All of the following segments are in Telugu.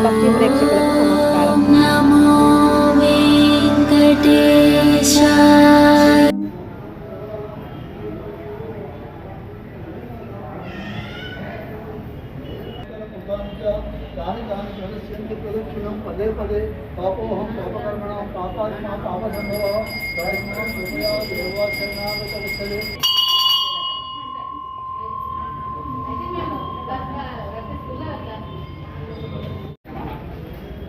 భక్తి ప్రేక్షకులకు నమస్కారం. నమో వెంకటేశాయ. పదే పదే పాపోహం పాపకర్మణం పాపాత్మా పాపసంభవ దేవాచరణాలు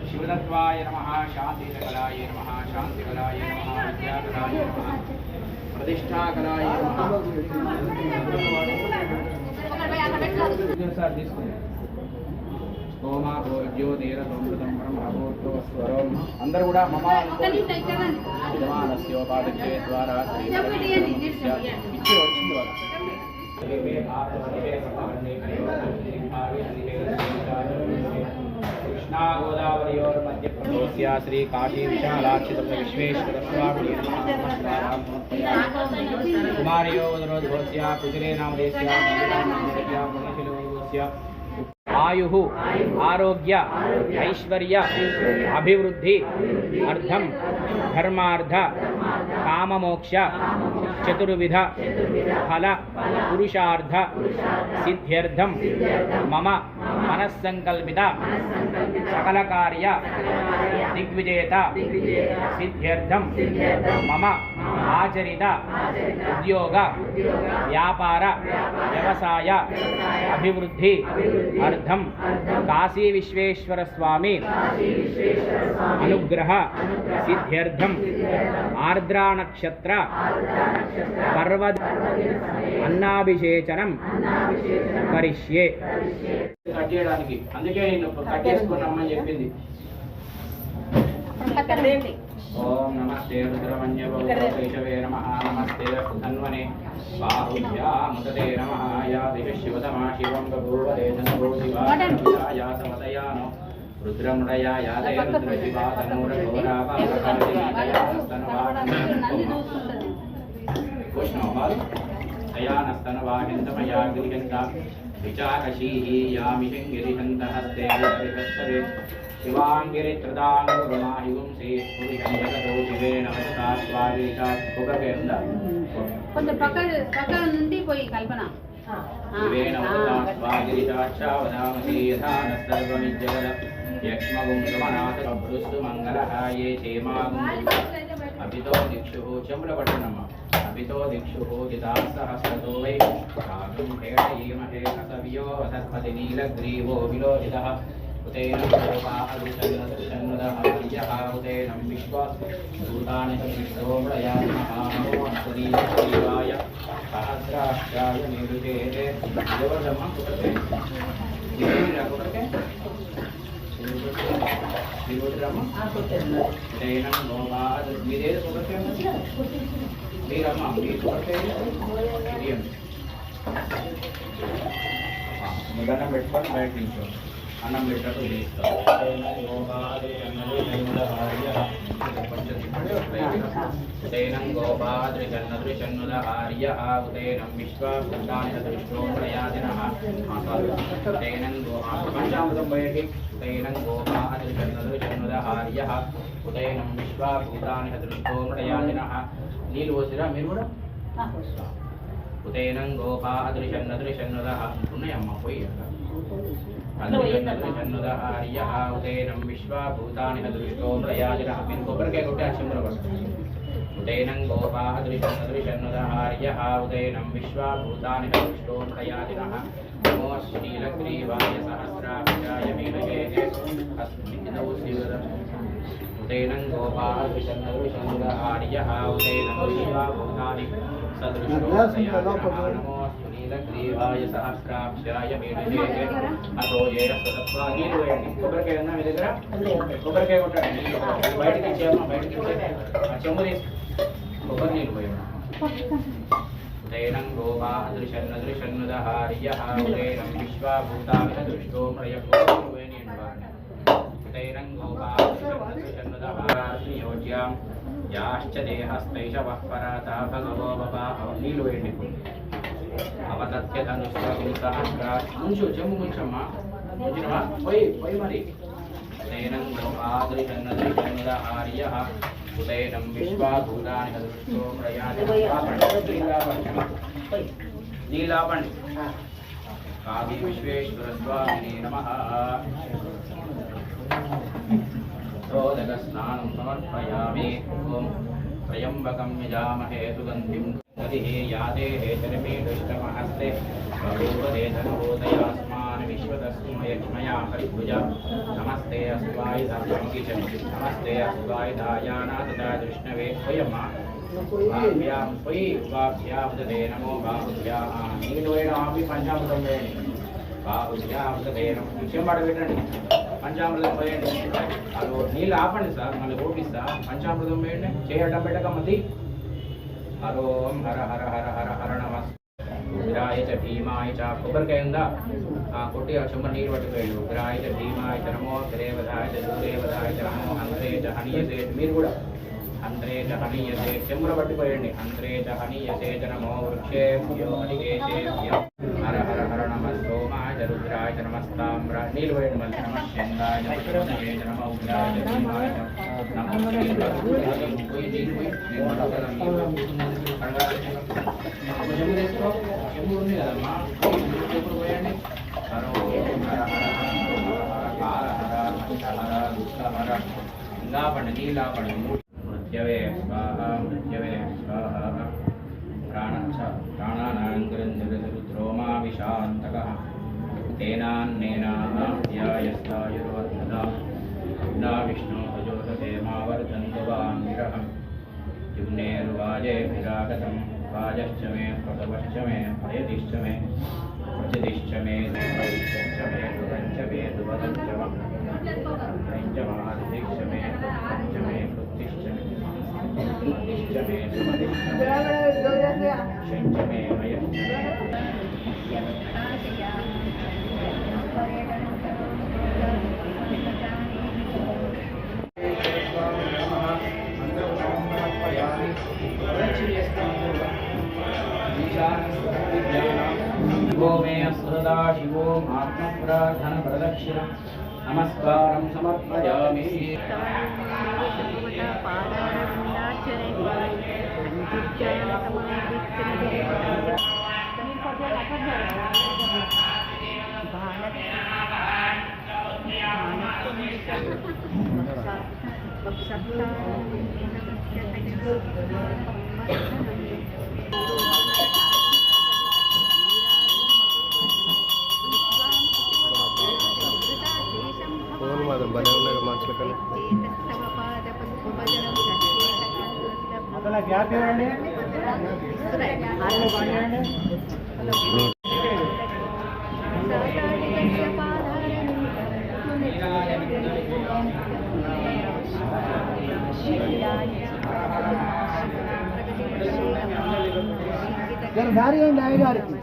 शिवदत्वाय नमः, शांतिकलाय नमः, शांतिकलाय नमः, विद्याकलाय नमः, प्रतिष्ठाकलाय नमः. ఓమా భోజ్యో నీర సంవృతం బ్రహ్మభూతో స్వరం. అందరూ కూడా మమ యజమానస్యోపాధ్యే ద్వారా ఇచ్చి వచ్చింది వాళ్ళ कृष्णा गोदावरीयोर्मध्ये प्रदोष्या श्री काशी विशालाक्षि विश्वेश्वर स्वामी कुमारियो वदरोध्वस्या कुजले नामदेस्या आयुः आरोग्य ऐश्वर्य अभिवृद्धि अर्थम धर्मार्थ काममोक्ष चतुर्विध फल पुरुषार्थ सिद्ध्यर्थम मम मनस्संकल्पित सकल कार्य दिग्विजयत सिद्ध्यर्थम मम आचरित उद्योग व्यापार व्यवसाय अभिवृद्धि अर्थम काशी विश्वेश्वर स्वामी अनुग्रह सिद्ध्यर्थम आर्द्रा नक्षत्र पर्वत अन्नाभिषेचनम करिष्ये. కట్ చేయడానికి అందుకే నేను కట్ చేసుకున్నామని చెప్పింది. ఓం నమస్తే రుద్రమన్యవే నమః. నమస్తే ధన్వనే బాహుభ్యాముదతే నమః. యా దిశివతమా శివం బభూవదే ధనభూ శివాయ సమదయానో రుద్రమృడయా యాదే రుద్ర శివా తనూరఘోరాపాలు దయానస్తనవాహింతమయా గిరిహంత విచాకశీహి యామిహింగిరిహంతహస్తే హరిహస్తవే శివాంగిరిత్రదానురుమాహి గుంసే పురిహంజగతో శివేన వచతా స్వాగీత. ఒకరికేందా కొంచెం పక్క నుండి పోయి కల్పన శివేన వచతా స్వాగీతాక్షావదామసి యథాన సర్వమిజ్జగద యక్ష్మగుం సుమనాథ భృస్తు మంగళహాయే చేమాగుం అభితో దిక్షు చెంబుల పట్టణమ్మ అభితో దిక్షు జితాం సహస్రతో వై కాగం హేషయీమహే కసవ్యో వసత్పతి నీలగ్రీవో విలోచితః ఉతేన గోపాహృషన్నదః ఉతేనం విశ్వభూతాని విశ్వోమయానః నమో అస్తనీయ సహస్రాక్షాయ నిరుచేతే. ఎవరమ్మా కుదరతే కుదరతే మీరేది కుదరతే మీరమ్మా మీరు కుదరతే దండం పెట్టుకొని బయట నిల్చోండి. అన్నం పెట్టట్టు తీస్తాం. ఉదయనం గోపాద్రిజన్నదృశన్నుల ఆర్య ఉదయనం విశ్వభూతాని దృష్టోమయాదినః. ఉదయనం పంచామృతం బయటి ఉదయనం గోపాద్రిజన్నదృశన్నుల ఆర్య ఉదయనం విశ్వభూతాని దృష్టోమయాదినః. నీళ్ళు పోసిరా మీరు కూడా. ఉదయనం గోపాద్రిజన్నదృశన్నులః ఉన్నాయమ్మ పోయి అదృశన్నులః ఆర్య ఉదయనం విశ్వభూతాని దృష్టోమయాదినః. మీరు కొబ్బరికాయ కొట్టి అక్షంలో పడుతుంది. ఉదయనం గోపాద్రిజన్నదృశన్నులః ఆర్య ఉదయనం విశ్వభూతాని దృష్టోమయాదినః. నమో శ్రీలగ్రీవాయ సహస్రాక్షాయ మీనకే ఉదయనం గోపాద్రిజన్నదృశన్నులః ఆర్య ఉదయనం విశ్వభూతాని సదృష్టోమయాదినః. నమో శ్రీలగ్రీవాయ సహస్రాక్షాయ మీనకే అతోయేన సదత్వా. నీళ్ళు వేయండి. కొబ్బరికాయ ఉందా మీ దగ్గర? కొబ్బరికాయ కొట్టండి. బయటకి ఇచ్చేయమ్మా. బయటకి ఇచ్చే ఆ చెంబు తీసి కొబ్బరి నీళ్ళు పోయండి. ఉదయనం గోపాద్రిజన్నదృశన్నులః ఆర్య ఉదయనం విశ్వభూతాని దృష్టోమయాదినః. ఉదయనం గోపాద్రిజన్నదృశన్నులః యోజ్యాం యాశ్చ దేహస్తైషవః పరాతా భగవో బభాః. నీళ్ళు వేయండి. అవతత్య ధనుష్ఠం సహస్రా. ముంచు చెంబు ముంచమ్మా. వచ్చినవా పోయి పోయి మరి నైనం గోపాదృశన్నదృశన్నద ఆర్యః ఉదయనం విశ్వాభూతాని హదృష్టో ప్రయాతి నీలాపండి కావి విశ్వేశ్వర స్వామినే నమః ప్రోదక స్నానం సమర్పయామి ఓం త్రయంబకం యజామహే సుగంధిం గతిః యాదేః చరమే దుష్టమహస్తే బహూవదే ధనోదయాస్మాన్ విశ్వతస్మయజ్మయా పరిభుజ నమస్తే అస్వాయ ధర్మకిచం నమస్తే అస్వాయ దాయానాథదా దృష్ణవే పోయమ్మా వాభ్యాం పోయి వాభ్యావదే నమో బాహుభ్యాః నీళ్ళు వేయడం పంచామృతం వేయండి బాహుభ్యావదే నమో విషయం పడబెట్టండి పంచామృతం పోయండి అది నీళ్ళు ఆపండి సార్ మళ్ళీ ఓపిస్తా పంచామృతం వేయండి చేయడం పెట్టకమ్మది హరోం హర హర హర హర హర నమః ఉగ్రాయ చ భీమాయ చ కొబ్బరికాయ ఉందా కొట్టి ఆ చెంబ నీళ్ళు పట్టుకోండి ఉగ్రాయ చ భీమాయ చ నమో దేవదాయ చ దేవదాయ చ నమో హంత్రే చ హనీయసే మీరు కూడా హంత్రే చ హనీయసే చెంబుల పట్టుకోండి హంత్రే చ హనీయసే చ నమో వృక్షేభ్యో హరికేశేభ్యో హర హర హర నమః సోమాయ చ రుద్రాయ చ నమస్తామ్ర నీళ్ళు వేయండి మళ్ళీ నమః చందాయ చ పరమేయ చ నమో ఉగ్రాయ చ భీమాయ చ నమో నీళ్ళు చెంబు ఉంది కదమ్మా చెంబు పోయండి హరో హర హర హర హర హర హర ఇందాపండి నీళ్ళాపండి మృత్యవే స్వాహ మృత్యవే స్వాహ ప్రాణానాంకరంజరుద్రోమా విశాంతకః తేనాన్నేనాధ్యాయస్తాయుర్వర్ధదా నా విష్ణు భజోదతే మావర్ధంతవాంగిరహం యుగ్నేర్వాజేభిరాగతం వాజశ్చ మే ప్రసవశ్చ మే ప్రయతిశ్చ మే ప్రతిష్ఠ మే పరిష్ఠ మే దురంచ మే దువదంచ పంచమాదిక్ష మే పంచ మే ప్రతిష్ఠ మే ప్రతిష్ఠ మే శంచ మే మయశ్చ शिवो मे सदा शिवो आत्मप्रार्थन प्रदक्षिण नमस्कारं समर्पयामि గ్యాప్ ఇవ్వండి దారి అండి ఆయన గారికి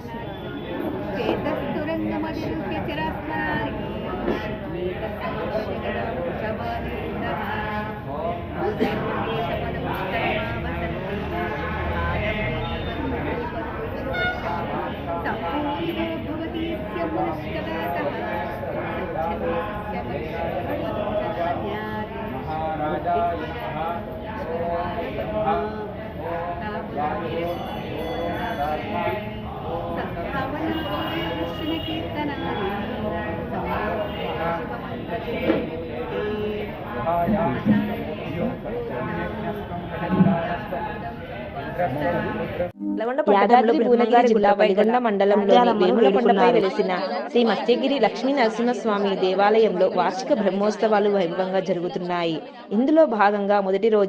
యాదాద్రి భువనగిరి జిల్లా వలిగొండ మండలంలోని వేములకొండపై వెలిసిన శ్రీ మత్స్యగిరి లక్ష్మీ నరసింహస్వామి దేవాలయంలో వార్షిక బ్రహ్మోత్సవాలు వైభవంగా జరుగుతున్నాయి. ఇందులో భాగంగా మొదటి రోజు